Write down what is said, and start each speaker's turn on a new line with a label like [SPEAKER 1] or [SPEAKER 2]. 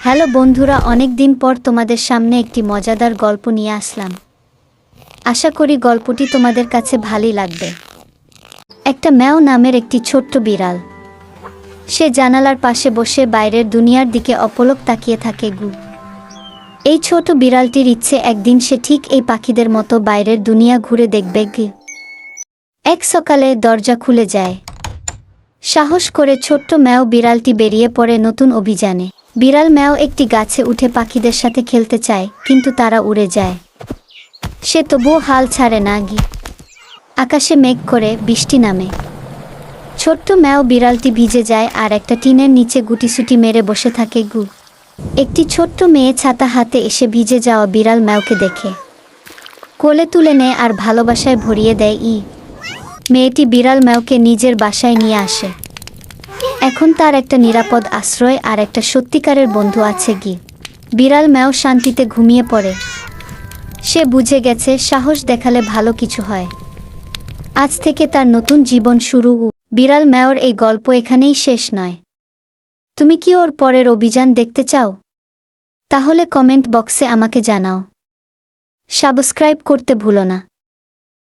[SPEAKER 1] Hello বন্ধুরা, অনেক দিন পর তোমাদের সামনে একটি মজাদার গল্প নিয়ে আসলাম। আশা করি গল্পটি তোমাদের কাছে ভালোই লাগবে। একটা ম্যাও নামের একটি ছোট্ট বিড়াল। সে জানালার পাশে বসে বাইরের দুনিয়ার দিকে অপলক তাকিয়ে থাকে। এই ছোট বিড়ালটির ইচ্ছে একদিন সে ঠিক এই পাখিদের মতো বাইরের দুনিয়া ঘুরে দেখবে। এক সকালে দরজা খুলে যায়। সাহস করে ছোট্ট ম্যাও বিড়ালটি বেরিয়ে পড়ে নতুন অভিযানে। বিড়াল ম্যাও একটি গাছে উঠে পাখিদের সাথে খেলতে চায়, কিন্তু তারা উড়ে যায়। সে তবুও হাল ছাড়ে না। আকাশে মেঘ করে বৃষ্টি নামে। ছোট্ট ম্যাও বিড়ালটি ভিজে যায় আর একটা টিনের নিচে গুটিসুটি মেরে বসে থাকে। একটি ছোট্ট মেয়ে ছাতা হাতে এসে ভিজে যাওয়া বিড়াল ম্যাওকে দেখে কোলে তুলে নেয় আর ভালোবাসায় ভরিয়ে দেয়। মেয়েটি বিড়াল ম্যাওকে নিজের বাসায় নিয়ে আসে। এখন তার একটা নিরাপদ আশ্রয় আর একটা সত্যিকারের বন্ধু আছে। বিড়াল ম্যাও শান্তিতে ঘুমিয়ে পড়ে। সে বুঝে গেছে সাহস দেখালে ভালো কিছু হয়। আজ থেকে তার নতুন জীবন শুরু। বিড়াল ম্যাওর এই গল্প এখানেই শেষ নয়। তুমি কি ওর পরের অভিযান দেখতে চাও? তাহলে কমেন্ট বক্সে আমাকে জানাও। সাবস্ক্রাইব করতে ভুলো না।